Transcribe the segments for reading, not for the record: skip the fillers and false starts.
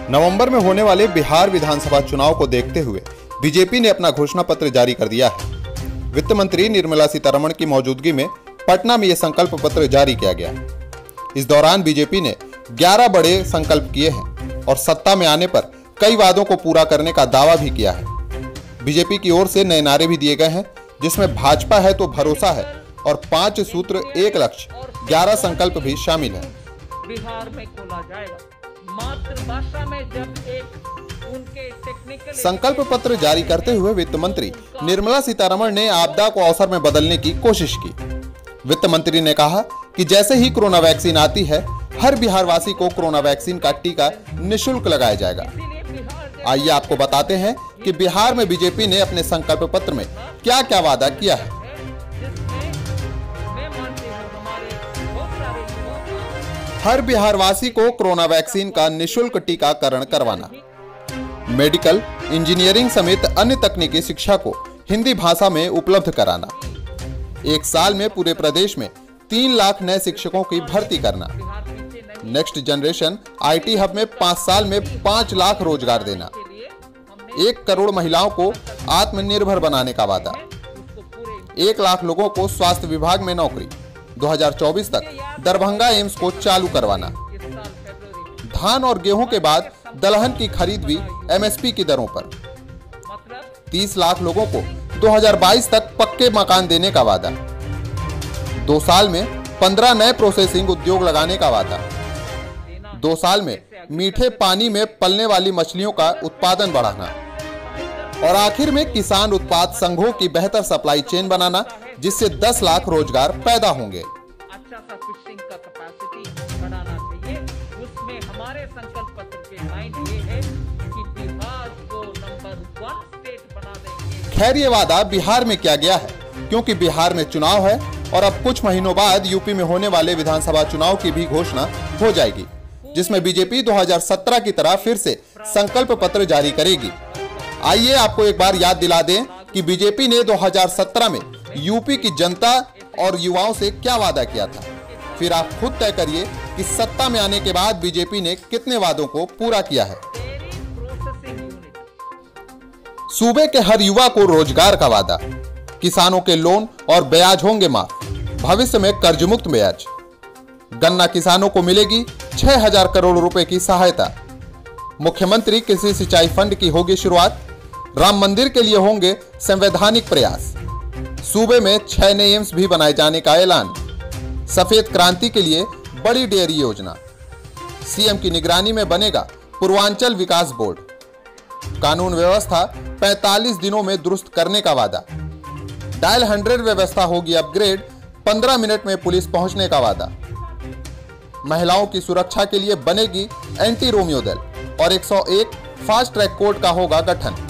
नवंबर में होने वाले बिहार विधानसभा चुनाव को देखते हुए बीजेपी ने अपना घोषणा पत्र जारी कर दिया है। वित्त मंत्री निर्मला सीतारमण की मौजूदगी में पटना में यह संकल्प पत्र जारी किया गया। इस दौरान बीजेपी ने 11 बड़े संकल्प किए हैं और सत्ता में आने पर कई वादों को पूरा करने का दावा भी किया है। बीजेपी की ओर से नए नारे भी दिए गए हैं, जिसमें भाजपा है तो भरोसा है और 5 सूत्र 1 लक्ष्य 11 संकल्प भी शामिल है। बिहार में खोला जाएगा मातृभाषा में जब एक उनके टेक्निकल संकल्प पत्र जारी करते हुए वित्त मंत्री निर्मला सीतारमण ने आपदा को अवसर में बदलने की कोशिश की। वित्त मंत्री ने कहा कि जैसे ही कोरोना वैक्सीन आती है, हर बिहारवासी को कोरोना वैक्सीन का टीका निःशुल्क लगाया जाएगा। आइए आपको बताते हैं कि बिहार में बीजेपी ने अपने संकल्प पत्र में क्या क्या वादा किया है। हर बिहारवासी को कोरोना वैक्सीन का निःशुल्क टीकाकरण करवाना, मेडिकल, इंजीनियरिंग समेत अन्य तकनीकी शिक्षा को हिंदी भाषा में उपलब्ध कराना, 1 साल में पूरे प्रदेश में 3 लाख नए शिक्षकों की भर्ती करना, नेक्स्ट जनरेशन IT हब में 5 साल में 5 लाख रोजगार देना, 1 करोड़ महिलाओं को आत्मनिर्भर बनाने का वादा, 1 लाख लोगों को स्वास्थ्य विभाग में नौकरी, 2024 तक दरभंगा एम्स को चालू करवाना, धान और गेहूं के बाद दलहन की खरीद भी MSP की दरों पर, 30 लाख लोगों को 2022 तक पक्के मकान देने का वादा, 2 साल में 15 नए प्रोसेसिंग उद्योग लगाने का वादा, 2 साल में मीठे पानी में पलने वाली मछलियों का उत्पादन बढ़ाना और आखिर में किसान उत्पाद संघों की बेहतर सप्लाई चेन बनाना, जिससे 10 लाख रोजगार पैदा होंगे। अच्छा सा फिशिंग का कैपेसिटी बढ़ाना चाहिए। उसमें हमारे संकल्प पत्र के लाइन ये है कि बिहार को नंबर 1 स्टेट बना देंगे। खैर ये वादा बिहार में किया गया है, क्योंकि बिहार में चुनाव है और अब कुछ महीनों बाद यूपी में होने वाले विधानसभा चुनाव की भी घोषणा हो जाएगी, जिसमें बीजेपी 2017 की तरह फिर से संकल्प पत्र जारी करेगी। आइए आपको एक बार याद दिला दें कि बीजेपी ने 2017 में यूपी की जनता और युवाओं से क्या वादा किया था। फिर आप खुद तय करिए कि सत्ता में आने के बाद बीजेपी ने कितने वादों को पूरा किया है। सूबे के हर युवा को रोजगार का वादा, किसानों के लोन और ब्याज होंगे माफ, भविष्य में कर्ज मुक्त ब्याज, गन्ना किसानों को मिलेगी 6000 करोड़ रुपए की सहायता, मुख्यमंत्री कृषि सिंचाई फंड की होगी शुरुआत, राम मंदिर के लिए होंगे संवैधानिक प्रयास, सूबे में 6 नए एम्स भी बनाए जाने का ऐलान, सफेद क्रांति के लिए बड़ी डेयरी योजना, सीएम की निगरानी में बनेगा पूर्वांचल विकास बोर्ड, कानून व्यवस्था 45 दिनों में दुरुस्त करने का वादा, डायल 100 व्यवस्था होगी अपग्रेड, 15 मिनट में पुलिस पहुंचने का वादा, महिलाओं की सुरक्षा के लिए बनेगी एंटी रोमियो दल और 101 फास्ट ट्रैक कोर्ट का होगा गठन।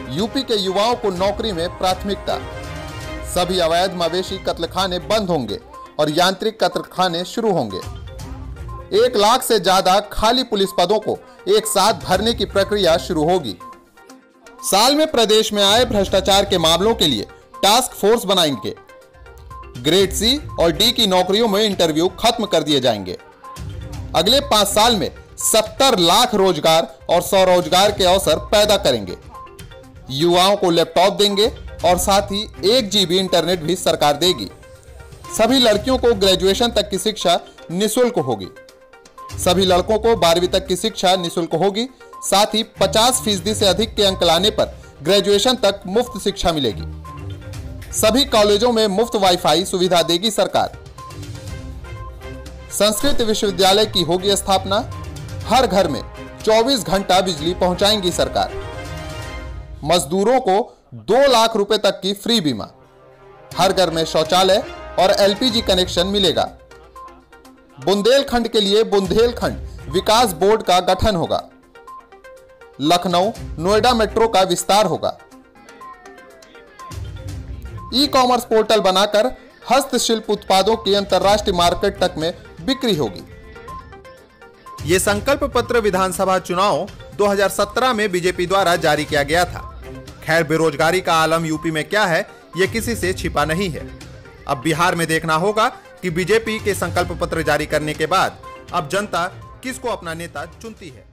यूपी के युवाओं को नौकरी में प्राथमिकता, सभी अवैध मवेशी कत्लखाने बंद होंगे और यांत्रिक कत्लखाने शुरू होंगे। 1 लाख से ज्यादा खाली पुलिस पदों को एक साथ भरने की प्रक्रिया शुरू होगी। साल में प्रदेश में आए भ्रष्टाचार के मामलों के लिए टास्क फोर्स बनाएंगे। ग्रेड C और D की नौकरियों में इंटरव्यू खत्म कर दिए जाएंगे। अगले 5 साल में 70 लाख रोजगार और स्वरोजगार के अवसर पैदा करेंगे। युवाओं को लैपटॉप देंगे और साथ ही 1 GB इंटरनेट भी सरकार देगी। सभी लड़कियों को ग्रेजुएशन तक की शिक्षा निःशुल्क होगी। सभी लड़कों को 12वीं तक की शिक्षा निःशुल्क होगी। साथ ही 50% से अधिक के अंक लाने पर ग्रेजुएशन तक मुफ्त शिक्षा मिलेगी। सभी कॉलेजों में मुफ्त वाईफाई सुविधा देगी सरकार। संस्कृत विश्वविद्यालय की होगी स्थापना। हर घर में 24 घंटा बिजली पहुंचाएंगी सरकार। मजदूरों को 2 लाख रुपए तक की फ्री बीमा। हर घर में शौचालय और LPG कनेक्शन मिलेगा। बुंदेलखंड के लिए बुंदेलखंड विकास बोर्ड का गठन होगा। लखनऊ नोएडा मेट्रो का विस्तार होगा। ई-कॉमर्स पोर्टल बनाकर हस्तशिल्प उत्पादों की अंतर्राष्ट्रीय मार्केट तक में बिक्री होगी। ये संकल्प पत्र विधानसभा चुनाव 2017 में बीजेपी द्वारा जारी किया गया था। खैर बेरोजगारी का आलम यूपी में क्या है, यह किसी से छिपा नहीं है। अब बिहार में देखना होगा कि बीजेपी के संकल्प पत्र जारी करने के बाद अब जनता किसको अपना नेता चुनती है।